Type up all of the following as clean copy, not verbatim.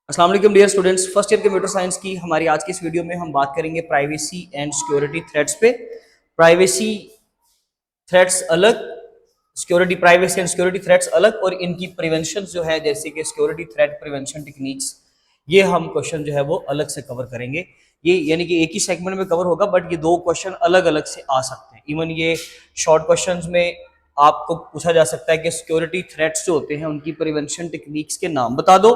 अस्सलाम वालेकुम dear students, first year computer science की हमारी आज की इस वीडियो में हम बात करेंगे प्राइवेसी एंड सिक्योरिटी थ्रेट्स पे। प्राइवेसी थ्रेट्स अलग, प्राइवेसी एंड सिक्योरिटी थ्रेट्स अलग और इनकी प्रिवेंशन जो है जैसे कि सिक्योरिटी थ्रेट प्रिवेंशन टेक्निक्स, ये हम क्वेश्चन जो है वो अलग से कवर करेंगे। ये यानी कि एक ही सेगमेंट में कवर होगा बट ये दो क्वेश्चन अलग अलग से आ सकते हैं। इवन ये शॉर्ट क्वेश्चंस में आपको पूछा जा सकता है कि सिक्योरिटी थ्रेट्स जो होते हैं उनकी प्रिवेंशन टेक्निक्स के नाम बता दो,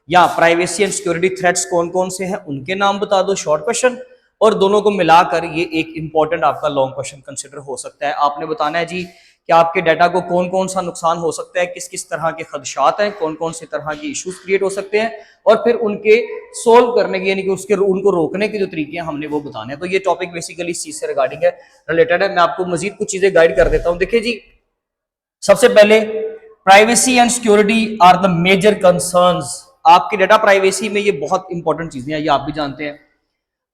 या प्राइवेसी एंड सिक्योरिटी थ्रेट्स कौन कौन से हैं उनके नाम बता दो, शॉर्ट क्वेश्चन। और दोनों को मिलाकर ये एक इंपॉर्टेंट आपका लॉन्ग क्वेश्चन कंसिडर हो सकता है। आपने बताना है जी कि आपके डाटा को कौन कौन सा नुकसान हो सकता है, किस किस तरह के खदशात हैं, कौन कौन से तरह के इश्यूज क्रिएट हो सकते हैं और फिर उनके सोल्व करने के यानी कि उसके उनको रोकने के जो तरीके हैं हमने वो बताने हैं। तो ये टॉपिक बेसिकली इस चीज से रिगार्डिंग है, रिलेटेड है। मैं आपको मजीद कुछ चीजें गाइड कर देता हूं। देखिए जी, सबसे पहले privacy and security are the major concerns. आपके डाटा प्राइवेसी में ये बहुत इंपॉर्टेंट चीजें हैं, ये आप भी जानते हैं।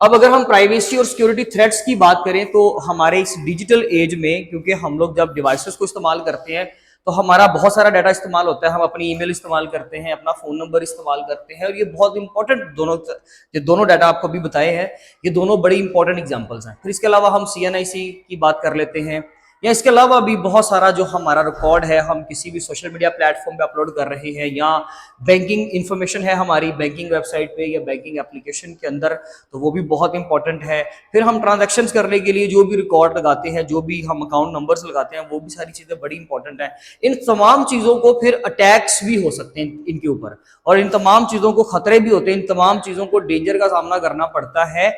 अब अगर हम प्राइवेसी और सिक्योरिटी थ्रेट्स की बात करें तो हमारे इस डिजिटल एज में, क्योंकि हम लोग जब डिवाइसेस को इस्तेमाल करते हैं तो हमारा बहुत सारा डाटा इस्तेमाल होता है। हम अपनी ईमेल इस्तेमाल करते हैं, अपना फोन नंबर इस्तेमाल करते हैं और ये बहुत इंपॉर्टेंट दोनों डाटा आपको भी बताए हैं, ये दोनों बड़ी इंपॉर्टेंट एग्जांपल्स हैं। फिर इसके अलावा हम CNIC की बात कर लेते हैं, या इसके अलावा भी बहुत सारा जो हमारा रिकॉर्ड है हम किसी भी सोशल मीडिया प्लेटफॉर्म पे अपलोड कर रहे हैं, या बैंकिंग इंफॉर्मेशन है हमारी बैंकिंग वेबसाइट पे या बैंकिंग एप्लीकेशन के अंदर, तो वो भी बहुत इंपॉर्टेंट है। फिर हम ट्रांजैक्शंस करने के लिए जो भी रिकॉर्ड लगाते हैं, जो भी हम अकाउंट नंबर्स लगाते हैं, वो भी सारी चीजें बड़ी इंपॉर्टेंट है। इन तमाम चीजों को फिर अटैक्स भी हो सकते हैं इनके ऊपर, और इन तमाम चीजों को खतरे भी होते हैं, इन तमाम चीजों को डेंजर का सामना करना पड़ता है,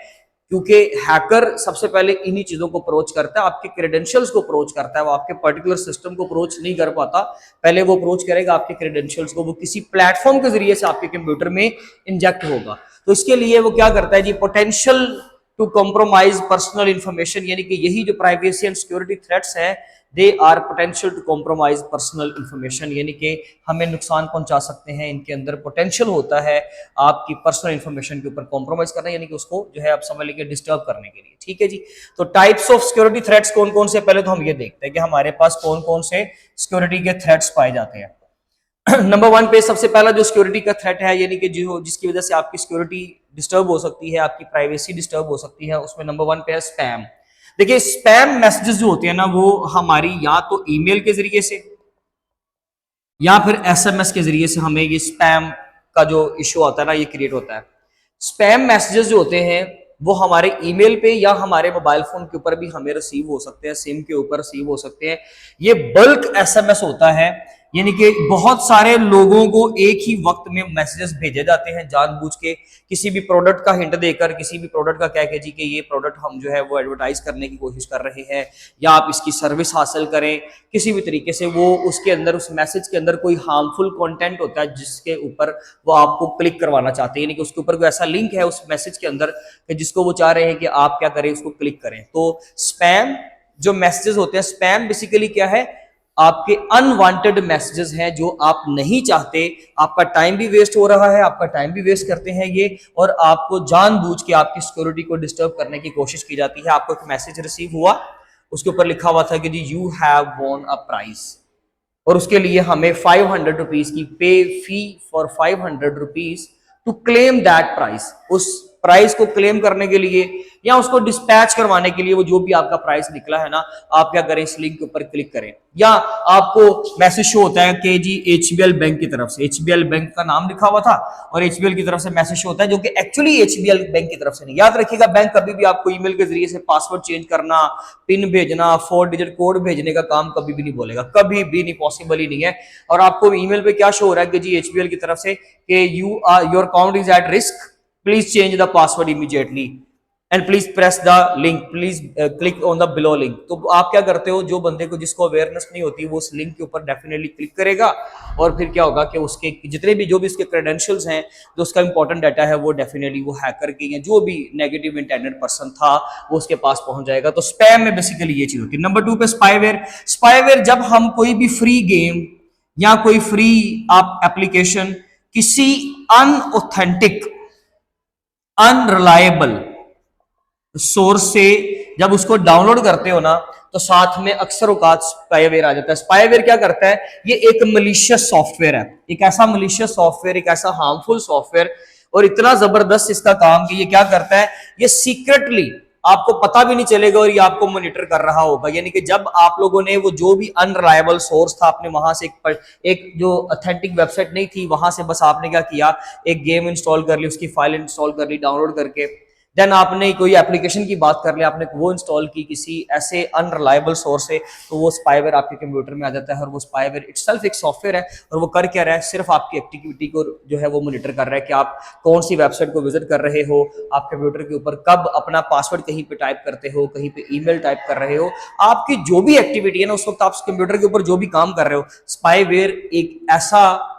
क्योंकि हैकर सबसे पहले इन्हीं चीजों को अप्रोच करता है, आपके क्रेडेंशियल्स को अप्रोच करता है। वो आपके पर्टिकुलर सिस्टम को अप्रोच नहीं कर पाता, पहले वो अप्रोच करेगा आपके क्रेडेंशियल्स को, वो किसी प्लेटफॉर्म के जरिए से आपके कंप्यूटर में इंजेक्ट होगा। तो इसके लिए वो क्या करता है जी, potential to compromise personal information, यानी कि यही जो प्राइवेसी एंड सिक्योरिटी थ्रेट्स हैं, they are potential to compromise personal information, यानी कि हमें नुकसान पहुंचा सकते हैं। इनके अंदर पोटेंशियल होता है आपकी पर्सनल इंफॉर्मेशन के ऊपर कॉम्प्रोमाइज करना, यानी कि उसको जो है आप समझ लीजिए डिस्टर्ब करने के लिए। ठीक है जी, तो टाइप्स ऑफ सिक्योरिटी थ्रेट्स कौन कौन से, पहले तो हम ये देखते हैं कि हमारे पास कौन कौन से सिक्योरिटी के थ्रेट्स पाए जाते हैं। नंबर 1 पे सबसे पहला जो सिक्योरिटी का थ्रेट है, यानी कि जो जिसकी वजह से आपकी सिक्योरिटी डिस्टर्ब हो सकती है, आपकी प्राइवेसी डिस्टर्ब हो सकती है, उसमें नंबर 1 पे है स्पैम। देखिए, स्पैम मैसेजेस जो होते हैं ना, वो हमारी या तो ईमेल के जरिए से या फिर SMS के जरिए से हमें ये स्पैम का जो इश्यू आता है ना, ये क्रिएट होता है। स्पैम मैसेजेस जो होते हैं वो हमारे ईमेल पे या हमारे मोबाइल फोन के ऊपर भी हमें रिसीव हो सकते हैं, सिम के ऊपर रिसीव हो सकते हैं। ये बल्क SMS होता है, यानी कि बहुत सारे लोगों को एक ही वक्त में मैसेजेस भेजे जाते हैं जानबूझ के, किसी भी प्रोडक्ट का हिंट देकर, किसी भी प्रोडक्ट का कह के जी कि ये प्रोडक्ट हम जो है वो एडवर्टाइज करने की कोशिश कर रहे हैं या आप इसकी सर्विस हासिल करें, किसी भी तरीके से। वो उसके अंदर, उस मैसेज के अंदर कोई हार्मफुल कंटेंट होता है जिसके ऊपर वो आपको क्लिक करवाना चाहते हैं, यानी कि उसके ऊपर कोई ऐसा लिंक है उस मैसेज के अंदर जिसको वो चाह रहे हैं कि आप क्या करें, उसको क्लिक करें। तो स्पैम जो मैसेजेस होते हैं, स्पैम बेसिकली क्या है, आपके अनवांटेड मैसेजेस हैं जो आप नहीं चाहते, आपका टाइम भी वेस्ट हो रहा है, आपका टाइम भी वेस्ट करते हैं ये, और आपको जानबूझ के आपकी सिक्योरिटी को डिस्टर्ब करने की कोशिश की जाती है। आपको एक मैसेज रिसीव हुआ, उसके ऊपर लिखा हुआ था कि जी you have won a prize, और उसके लिए हमें 500 रुपीज की pay fee for 500 rupees to claim that price. उस प्राइस को क्लेम करने के लिए या उसको डिस्पैच करवाने के लिए, वो जो भी आपका प्राइस निकला है ना, आप क्या करें, इस लिंक के ऊपर क्लिक करें। या आपको मैसेज शो होता है कि जी HBL बैंक की तरफ से, HBL बैंक का नाम लिखा हुआ था और HBL की तरफ से मैसेज शो होता है, जो कि एक्चुअली HBL बैंक की तरफ से नहीं। याद रखिएगा, बैंक कभी भी आपको ईमेल के जरिए से पासवर्ड चेंज करना, पिन भेजना, 4 डिजिट कोड भेजने का काम कभी भी नहीं बोलेगा, कभी भी नहीं, पॉसिबल ही नहीं है। और आपको ईमेल पे क्या शो हो रहा है कि जी HBL की तरफ से कि your account is at risk, please change the password immediately and please press the link, please click on the below link. तो आप क्या करते हो, जो बंदे को जिसको अवेयरनेस नहीं होती वो उस लिंक के ऊपर डेफिनेटली क्लिक करेगा, और फिर क्या होगा कि उसके जितने भी जो भी उसके क्रेडेंशियल्स हैं, जो उसका इंपॉर्टेंट डाटा है, वो डेफिनेटली वो हैकर के या जो भी नेगेटिव इंटेंडेड पर्सन था वो उसके पास पहुंच जाएगा। तो स्पैम में बेसिकली ये चीज होती है। नंबर 2 पे स्पाईवेयर। स्पाईवेयर जब हम कोई भी फ्री गेम या कोई फ्री आप एप्लीकेशन किसी अनऑथेंटिक, अनरिलायबल सोर्स से जब उसको डाउनलोड करते हो ना तो साथ में अक्सर औकात स्पाईवेयर आ जाता है। स्पाईवेयर क्या करता है, ये एक मलिशियस सॉफ्टवेयर है, एक ऐसा मलिशियस सॉफ्टवेयर, एक ऐसा हार्मफुल सॉफ्टवेयर, और इतना जबरदस्त इसका काम कि ये क्या करता है, ये सीक्रेटली आपको पता भी नहीं चलेगा और ये आपको मॉनिटर कर रहा होगा। यानी कि जब आप लोगों ने वो जो भी अनरिलायबल सोर्स था आपने वहां से एक जो ऑथेंटिक वेबसाइट नहीं थी वहां से बस आपने क्या किया, एक गेम इंस्टॉल कर ली, उसकी फाइल इंस्टॉल कर ली डाउनलोड करके, देन आपने कोई एप्लीकेशन की बात कर ली, आपने वो इंस्टॉल की किसी ऐसे अनरिलायबल सोर्स से, तो वो स्पाईवेयर आपके कंप्यूटर में आ जाता है। और वो स्पाईवेयर इटसेल्फ एक सॉफ्टवेयर है, और वो कर क्या रहा है, सिर्फ आपकी एक्टिविटी को जो है वो मॉनिटर कर रहा है कि आप कौन सी वेबसाइट को विजिट कर रहे हो, आप कंप्यूटर के ऊपर कब अपना पासवर्ड कहीं पे टाइप करते हो, कहीं पे ईमेल टाइप कर रहे हो, आपकी जो भी एक्टिविटी है ना उस वक्त आप कंप्यूटर के ऊपर जो भी काम कर रहे हो, स्पाईवेयर एक ऐसा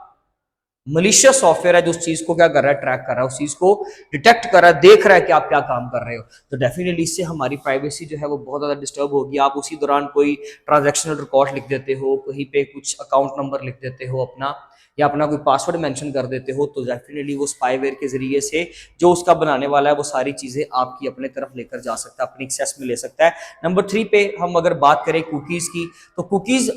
मलिशियस सॉफ्टवेयर है जो उस चीज को क्या कर रहा है, ट्रैक कर रहा है, उस चीज को डिटेक्ट कर रहा है, देख रहा है कि आप क्या काम कर रहे हो। तो डेफिनेटली इससे हमारी प्राइवेसी जो है वो बहुत ज्यादा डिस्टर्ब होगी। आप उसी दौरान कोई ट्रांजैक्शनल रिकॉर्ड लिख देते हो, कहीं पे कुछ अकाउंट नंबर लिख देते हो अपना, या अपना कोई पासवर्ड मेंशन कर देते हो, तो डेफिनेटली वो स्पाईवेयर के जरिए से जो उसका बनाने वाला है वो सारी चीजें आपकी अपने तरफ लेकर जा सकता है, अपनी एक्सेस में ले सकता है। नंबर 3 पे हम अगर बात करें कुकीज की, तो कुकीज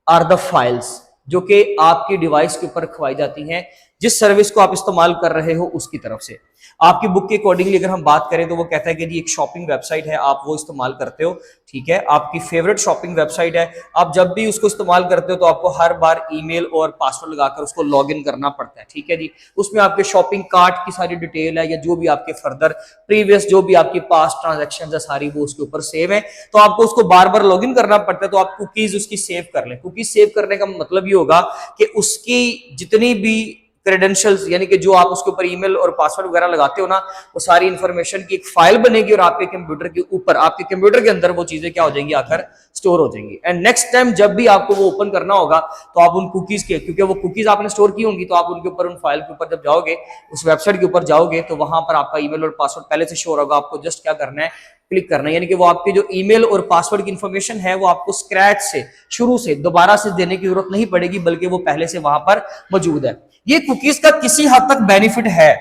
आर द फाइल्स जो कि आपकी डिवाइस के ऊपर रखवाई जाती हैं जिस सर्विस को आप इस्तेमाल कर रहे हो उसकी तरफ से। आपकी बुक के अकॉर्डिंगली अगर हम बात करें तो वो कहता है कि जी एक शॉपिंग वेबसाइट है, आप वो इस्तेमाल करते हो, ठीक है, आपकी फेवरेट शॉपिंग वेबसाइट है, आप जब भी उसको इस्तेमाल करते हो तो आपको हर बार ईमेल और पासवर्ड लगाकर उसको लॉग इन करना पड़ता है, ठीक है जी। उसमें आपके शॉपिंग कार्ट की सारी डिटेल है, या जो भी आपके फर्दर प्रीवियस जो भी आपकी पास्ट ट्रांजेक्शन है सारी वो उसके ऊपर सेव है, तो आपको उसको बार बार लॉग इन करना पड़ता है। तो आप कुकीज उसकी सेव कर लें। कुकीज सेव करने का मतलब ये होगा कि उसकी जितनी भी क्रेडेंशियल्स, यानी कि जो आप उसके ऊपर ईमेल और पासवर्ड वगैरह लगाते हो ना, वो सारी इंफॉर्मेशन की एक फाइल बनेगी और आपके कंप्यूटर के ऊपर, आपके कंप्यूटर के अंदर वो चीजें क्या हो जाएंगी, आकर स्टोर हो जाएंगी। एंड नेक्स्ट टाइम जब भी आपको वो ओपन करना होगा तो आप उन कुकीज के, क्योंकि वो कुकीज आपने स्टोर की होंगी, तो आप उनके ऊपर उन फाइल के ऊपर जब जाओगे, उस वेबसाइट के ऊपर जाओगे, तो वहां पर आपका ईमेल और पासवर्ड पहले से शोर होगा। आपको जस्ट क्या करना है, क्लिक करना है, यानी कि वो आपके जो ईमेल और पासवर्ड की इंफॉर्मेशन है वो आपको स्क्रैच से, शुरू से दोबारा से देने की जरूरत नहीं पड़ेगी, बल्कि वो पहले से वहां पर मौजूद है। ये कुकीज का किसी हद तक बेनिफिट है,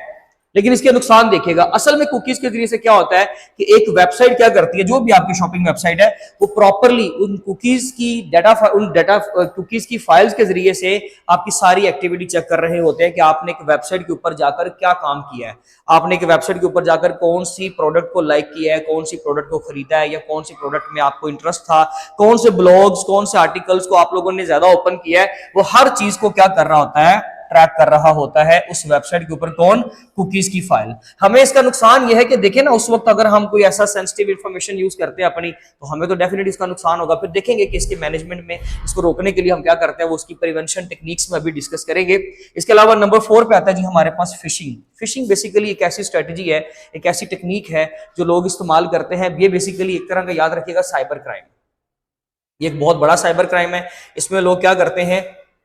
लेकिन इसके नुकसान देखिएगा। असल में कुकीज के जरिए से क्या होता है कि एक वेबसाइट क्या करती है, जो भी आपकी शॉपिंग वेबसाइट है, वो प्रॉपरली उन कुकीज की कुकीज की फाइल्स के जरिए से आपकी सारी एक्टिविटी चेक कर रहे होते हैं कि आपने एक वेबसाइट के ऊपर जाकर क्या काम किया है, आपने एक वेबसाइट के ऊपर जाकर कौन सी प्रोडक्ट को लाइक किया है, कौन सी प्रोडक्ट को खरीदा है, या कौन सी प्रोडक्ट में आपको इंटरेस्ट था, कौन से ब्लॉग्स, कौन से आर्टिकल्स को आप लोगों ने ज्यादा ओपन किया है, वो हर चीज को क्या कर रहा होता है, ट्रैक कर रहा होता है उस वेबसाइट के ऊपर। कौन? कुकीज की फाइल। हमें इसका नुकसान यह है कि देखिए ना, उस वक्त अगर हम कोई ऐसा सेंसिटिव इंफॉर्मेशन यूज करते हैं अपनी, तो हमें तो डेफिनेटली इसका नुकसान होगा। फिर देखेंगे कि इसके मैनेजमेंट में इसको रोकने के लिए हम क्या करते हैं, वो उसकी प्रिवेंशन टेक्निक्स में अभी डिस्कस करेंगे। इसके अलावा नंबर 4 पे आता है जी हमारे पास फिशिंग। फिशिंग बेसिकली एक ऐसी स्ट्रेटेजी है, एक ऐसी टेक्निक है जो लोग इस्तेमाल करते हैं। ये बेसिकली एक तरह का, याद रखिएगा, साइबर क्राइम, ये एक बहुत बड़ा साइबर क्राइम है। इसमें लोग क्या करते हैं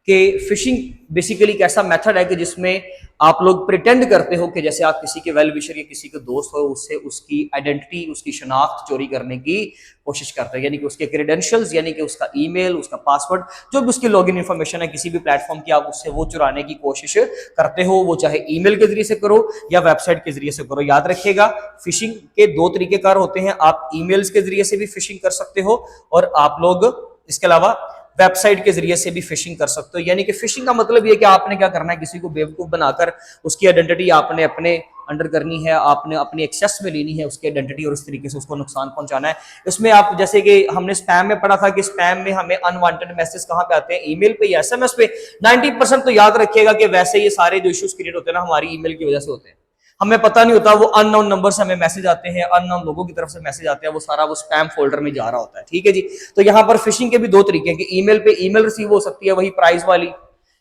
कि फिशिंग बेसिकली एक ऐसा मेथड है कि जिसमें आप लोग प्रिटेंड करते हो कि जैसे आप किसी के वेल विशर या किसी के दोस्त हो, उससे उसकी आइडेंटिटी, उसकी शनाख्त चोरी करने की कोशिश करते हैं, यानी कि उसके क्रेडेंशियल्स, यानी कि उसका ईमेल, उसका पासवर्ड, जो भी उसकी लॉगिन इन्फॉर्मेशन है किसी भी प्लेटफॉर्म की, आप उससे वो चुराने की कोशिश करते हो। वो चाहे ईमेल के जरिए से करो या वेबसाइट के जरिए से करो। याद रखिएगा, फिशिंग के 2 तरीकेकार होते हैं। आप ईमेल्स के जरिए से भी फिशिंग कर सकते हो, और आप लोग इसके अलावा वेबसाइट के जरिए से भी फिशिंग कर सकते हो। यानी कि फिशिंग का मतलब ये कि आपने क्या करना है, किसी को बेवकूफ बनाकर उसकी आइडेंटिटी आपने अपने अंडर करनी है, आपने अपनी एक्सेस में लेनी है उसकी आइडेंटिटी, और उस तरीके से उसको नुकसान पहुंचाना है। इसमें आप, जैसे कि हमने स्पैम में पढ़ा था कि स्पैम में हमें अनवांटेड मैसेज कहां पे आते हैं, ईमेल पे या एसएमएस पे। 90% तो याद रखिएगा कि वैसे ये सारे जो इश्यूज क्रिएट होते हैं ना, हमारी ईमेल की वजह से होते हैं। हमें पता नहीं होता, वो अननोन नंबर से हमें मैसेज आते हैं, अननोन लोगों की तरफ से मैसेज आते हैं, वो सारा वो स्पैम फोल्डर में जा रहा होता है, ठीक है जी। तो यहाँ पर फिशिंग के भी 2 तरीके हैं कि ईमेल पे ईमेल रिसीव हो सकती है वही प्राइस वाली,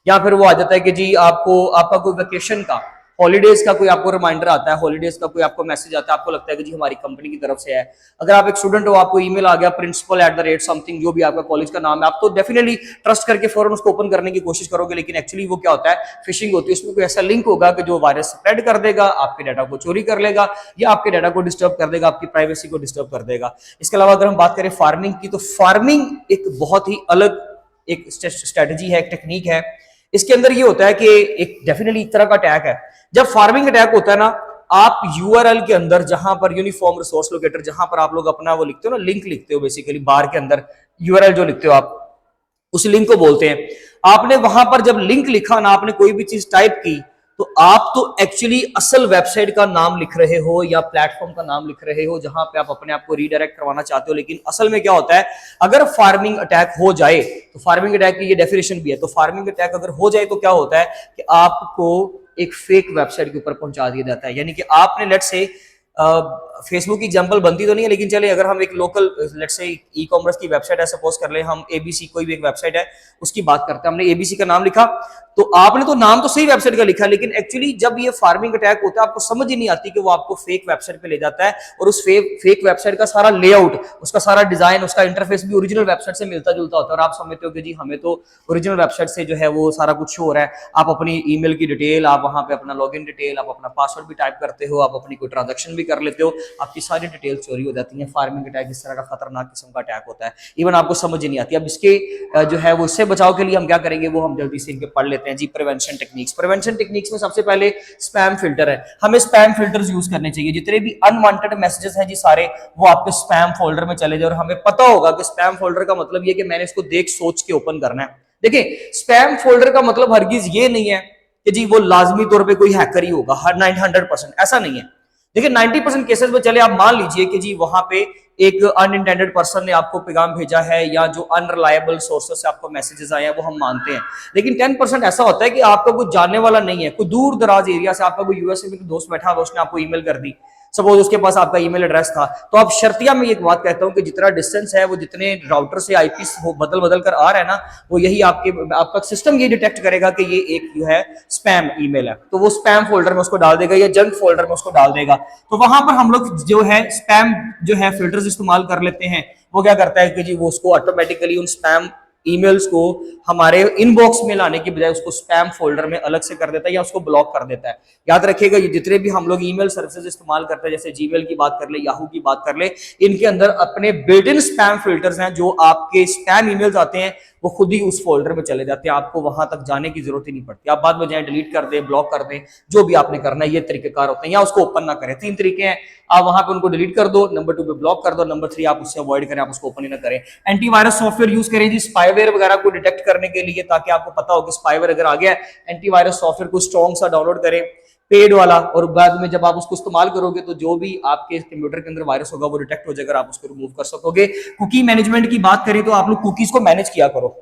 या फिर वो आ जाता है कि जी आपको, आपका कोई वेकेशन का, हॉलीडेज का कोई आपको रिमाइंडर आता है, हॉलीडेज का कोई आपको मैसेज आता है, आपको लगता है कि जी हमारी कंपनी की तरफ से है। अगर आप एक स्टूडेंट हो, आपको ईमेल आ गया प्रिंसिपल @ जो भी आपका कॉलेज का नाम है, आप तो डेफिनेटली ट्रस्ट करके फौरन उसको ओपन करने की कोशिश करोगे, लेकिन एक्चुअली वो क्या होता है, फिशिंग होती है। उसमें कोई ऐसा लिंक होगा कि जो वायरस स्प्रेड कर देगा, आपके डाटा को चोरी कर लेगा, या आपके डाटा को डिस्टर्ब कर देगा, आपकी प्राइवेसी को डिस्टर्ब कर देगा। इसके अलावा अगर हम बात करें फार्मिंग की, तो फार्मिंग एक बहुत ही अलग एक स्ट्रेटजी है, एक टेक्निक है। इसके अंदर ये होता है कि एक डेफिनेटली एक तरह का अटैक है। जब फार्मिंग अटैक होता है ना, आप यूआरएल के अंदर जहां पर यूनिफॉर्म रिसोर्स लोकेटर, जहां पर आप लोग अपना वो लिखते हो ना, लिंक लिखते हो बेसिकली बार के अंदर यूआरएल जो लिखते हो आप, उस लिंक को बोलते हैं। आपने वहां पर जब लिंक लिखा ना, आपने कोई भी चीज टाइप की, तो आप तो एक्चुअली असल वेबसाइट का नाम लिख रहे हो या प्लेटफॉर्म का नाम लिख रहे हो जहां पे आप अपने आप को रीडायरेक्ट करवाना चाहते हो। लेकिन असल में क्या होता है, अगर फार्मिंग अटैक हो जाए, तो फार्मिंग अटैक की ये डेफिनेशन भी है, तो फार्मिंग अटैक अगर हो जाए तो क्या होता है कि आपको एक फेक वेबसाइट के ऊपर पहुंचा दिया जाता है। यानी कि आपने लेट्स से फेसबुक की एग्जांपल बनती तो नहीं है, लेकिन चलिए अगर हम एक local let's say e commerce की वेबसाइट है, सपोज कर ले हम एबीसी, कोई भी एक वेबसाइट है उसकी बात करते हैं, हमने एबीसी का नाम लिखा, तो आपने तो नाम तो सही वेबसाइट का लिखा, लेकिन एक्चुअली जब ये फार्मिंग अटैक होता है आपको समझ ही नहीं आती कि वो आपको फेक वेबसाइट पे ले जाता है, और उस फेक वेबसाइट का सारा लेआउट, उसका सारा डिजाइन, उसका इंटरफेस भी ओरिजिनल वेबसाइट से मिलता जुलता होता है, और आप समझते हो कि जी हमें तो ओरिजिनल वेबसाइट से जो है वो सारा कुछ हो रहा है। आप अपनी ईमेल की डिटेल, आप वहां पे अपना लॉगिन डिटेल, आप अपना पासवर्ड भी टाइप करते हो, आप अपनी कोई ट्रांजेक्शन भी कर लेते हो, आपकी सारी डिटेल चोरी हो जाती है। फार्मिंग अटैक इस तरह का खतरनाक किस्म का अटैक होता है, इवन आपको समझ ही नहीं आती। अब इसके जो है वो इससे बचाव के लिए हम क्या करेंगे वो हम जल्दी से इनके पढ़ लेते हैं जी। प्रिवेंशन टेक्निक्स, प्रिवेंशन टेक्निक्स में सबसे पहले स्पैम फिल्टर है। हमें स्पैम फिल्टर्स यूज करने चाहिए। जितने भी अनवांटेड मैसेजेस हैं जी सारे, वो आपके स्पैम फोल्डर में चले जाए, और हमें पता होगा कि स्पैम फोल्डर का मतलब ये कि मैंने इसको देख सोच के ओपन करना है। देखिए, स्पैम फोल्डर का मतलब हरगिज ये नहीं है कि जी वो लाजमी तौर पे कोई हैकर ही होगा, 100%, ऐसा नहीं है। देखिए 90% केसेस में चले आप मान लीजिए कि जी वहां पे एक अनइंटेंडेड पर्सन ने आपको पैगाम भेजा है, या जो अनरिलायबल सोर्सेस से आपको मैसेजेस आए हैं वो हम मानते हैं। लेकिन 10% ऐसा होता है कि आपका कोई जानने वाला नहीं है, कोई दूर दराज एरिया से आपका कोई यूएसए में दोस्त बैठा हुआ, उसने आपको ईमेल कर दी, सपोज उसके पास आपका ईमेल एड्रेस था, तो आप शर्तिया में एक बात कहता हूं कि जितना डिस्टेंस है, वो जितने राउटर से आईपी बदल बदल कर आ रहा है ना, वो यही आपका सिस्टम ये डिटेक्ट करेगा कि ये एक जो है स्पैम ईमेल है, तो वो स्पैम फोल्डर में उसको डाल देगा या जंक फोल्डर में उसको डाल देगा। तो वहां पर हम लोग जो है स्पैम जो है फिल्टर्स इस्तेमाल कर लेते हैं। वो क्या करता है कि जी वो उसको ऑटोमेटिकली उन स्पैम ईमेल्स को हमारे इनबॉक्स में लाने की बजाय उसको स्पैम फोल्डर में अलग से कर देता है, या उसको ब्लॉक कर देता है। याद रखिएगा, ये जितने भी हम लोग ईमेल सर्विसेज इस्तेमाल करते हैं, जैसे जीमेल की बात कर ले, याहू की बात कर ले, इनके अंदर अपने बिल्ट इन स्पैम फिल्टर्स हैं। जो आपके स्पैम ईमेल्स आते हैं वो खुद ही उस फोल्डर में चले जाते हैं, आपको वहां तक जाने की जरूरत ही नहीं पड़ती। आप बाद में जाए डिलीट कर दें, ब्लॉक कर दें, जो भी आपने करना है, ये तरीकेकार होते हैं। या उसको ओपन ना करें, 3 तरीके हैं, आप वहां पे उनको डिलीट कर दो, नंबर 2 पे ब्लॉक कर दो, नंबर 3 आप उससे अवॉइड करें, आप उसको ओपन ही ना करें। एंटीवायरस सॉफ्टवेयर यूज करें जी स्पाईवेयर वगैरह को डिटेक्ट करने के लिए, ताकि आपको पता हो कि स्पाईवेयर अगर आ गया है, एंटीवायरस सॉफ्टवेयर को स्ट्रॉन्ग सा डाउनलोड करें, पेड वाला, और बाद में जब आप उसको इस्तेमाल करोगे तो जो भी आपके कंप्यूटर के अंदर वायरस होगा वो डिटेक्ट हो जाएगा, आप उसको रिमूव कर सकोगे। कुकी मैनेजमेंट की बात करें तो आप लोग कुकीज को मैनेज किया करो।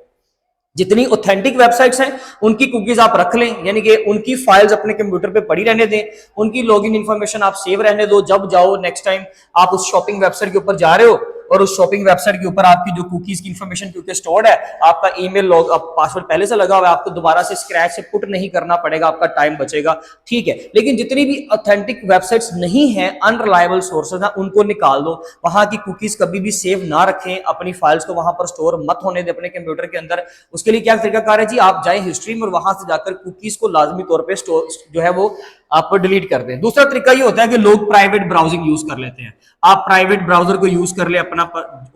जितनी ऑथेंटिक वेबसाइट्स हैं उनकी कुकीज आप रख लें, यानी कि उनकी फाइल्स अपने कंप्यूटर पे पड़ी रहने दें, उनकी लॉगिन इंफॉर्मेशन आप सेव रहने दो। जब जाओ नेक्स्ट टाइम आप उस शॉपिंग वेबसाइट के ऊपर जा रहे हो, और उस शॉपिंग वेबसाइट के ऊपर आपकी जो कुकीज की इंफॉर्मेशन क्योंकि स्टोर्ड है, आपका ईमेल लॉग पासवर्ड पहले से लगा हुआ है, आपको दोबारा से स्क्रैच से पुट नहीं करना पड़ेगा, आपका टाइम बचेगा, ठीक है। लेकिन जितनी भी ऑथेंटिक वेबसाइट्स नहीं है, अनरिलायबल सोर्सेज हैं, उनको निकाल दो। वहां की कुकीज कभी भी सेव ना रखें, अपनी फाइल्स को वहां पर स्टोर मत होने दें अपने कंप्यूटर के अंदर। उसके लिए क्या तरीकाकार है जी, आप जाए हिस्ट्री में और वहां से जाकर कुकीज को लाजमी तौर पर स्टोर जो है वो आप डिलीट कर दें। दूसरा तरीका ये होता है कि लोग प्राइवेट ब्राउजिंग यूज कर लेते हैं। आप प्राइवेट ब्राउजर को यूज कर ले अपना,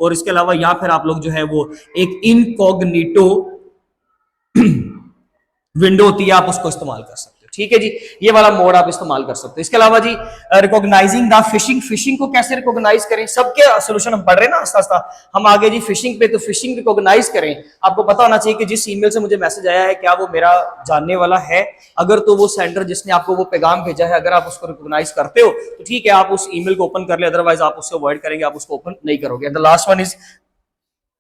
और इसके अलावा या फिर आप लोग जो है वो एक इनकॉग्निटो विंडो होती है, आप उसको इस्तेमाल कर सकते हो, ठीक है जी। ये वाला मोड आप इस्तेमाल कर सकते हो। इसके अलावा जी रिकॉग्नाइजिंग द फिशिंग, फिशिंग को कैसे रिकॉग्नाइज करें, सबके सोल्यूशन हम पढ़ रहे हैं ना आस्ता आस्ता। हम आगे जी फिशिंग पे, तो फिशिंग रिकॉग्नाइज करें, आपको पता होना चाहिए कि जिस ईमेल से मुझे मैसेज आया है क्या वो मेरा जानने वाला है। अगर तो वो सेंडर जिसने आपको वो पैगाम भेजा है, अगर आप उसको रिकॉग्नाइज करते हो तो ठीक है, आप उस ईमेल को ओपन कर ले, अदरवाइज आप उससे अवॉइड करेंगे, आप उसको ओपन नहीं करोगे। The last one is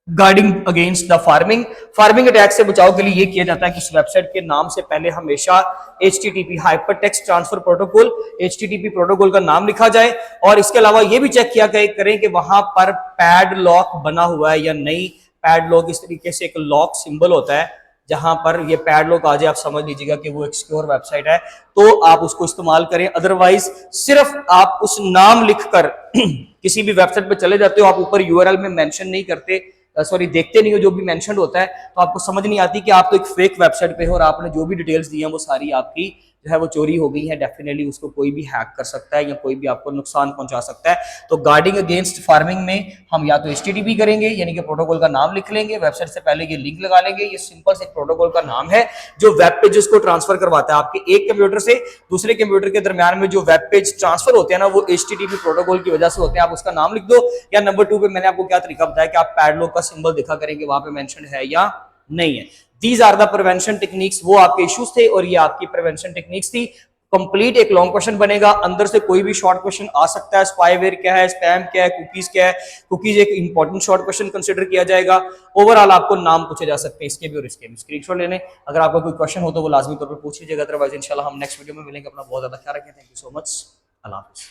guarding against the pharming, pharming attack से बचाव के लिए ये किया जाता है कि इस वेबसाइट के नाम से पहले हमेशा HTTP hypertext transfer protocol, HTTP protocol का नाम लिखा जाए। और इसके अलावा ये भी चेक किया करें कि वहां पर पैड लॉक बना हुआ है या नहीं। पैड लॉक इस तरीके से एक लॉक सिंबल होता है, जहां पर ये पैड लॉक आ जाए, आप समझ लीजिएगा कि वो एक सिक्योर वेबसाइट है, तो आप उसको इस्तेमाल करें। अदरवाइज सिर्फ आप उस नाम लिखकर किसी भी वेबसाइट पे चले जाते हो, आप ऊपर URL में मेंशन नहीं करते, सॉरी देखते नहीं हो जो भी मेंशन होता है, तो आपको समझ नहीं आती कि आप तो एक फेक वेबसाइट पे हो और आपने जो भी डिटेल्स दी हैं वो सारी आपकी जो है वो चोरी हो गई है, डेफिनेटली उसको कोई भी हैक कर सकता है या कोई भी आपको नुकसान पहुंचा सकता है। तो गार्डिंग अगेंस्ट फार्मिंग में हम या तो HTTP करेंगे, यानी कि प्रोटोकॉल का नाम लिख लेंगे, वेबसाइट से पहले ये लिंक लगा लेंगे। ये सिंपल से प्रोटोकॉल का नाम है जो वेब पेजेस को ट्रांसफर करवाता है आपके एक कंप्यूटर से दूसरे कंप्यूटर के दरमियान में। जो वेब पेज ट्रांसफर होते हैं ना, वो HTTP प्रोटोकॉल की वजह से होते हैं। आप उसका नाम लिख दो। या नंबर 2 पे मैंने आपको क्या तरीका बताया कि आप पैडलॉक का सिंबल दिखा करेंगे वहां पे मेंशन है या नहीं है। These are the prevention techniques. वो आपके इश्यूज थे और ये आपकी प्रिवेंशन टेक्निक्स थी। कंप्लीट एक लॉन्ग क्वेश्चन बनेगा, अंदर से कोई भी शॉर्ट क्वेश्चन आ सकता है। स्पाईवेयर क्या है, स्पैम क्या है, कुकीज क्या है। कुकीज एक इंपॉर्टेंट शॉर्ट क्वेश्चन कंसिडर किया जाएगा। ओवरऑल आपको नाम पूछे जा सकते हैं इसके भी और इसके भी। स्क्रीनशॉट लेने, अगर आपका कोई क्वेश्चन हो तो वो लाजमी तौर पर पूछ लीजिएगा। अदरवाइज इंशाल्लाह हम नेक्स्ट वीडियो में मिलेंगे। अपना बहुत ज्यादा ख्याल रखें। Thank you so much. अल्लाह हाफिज़।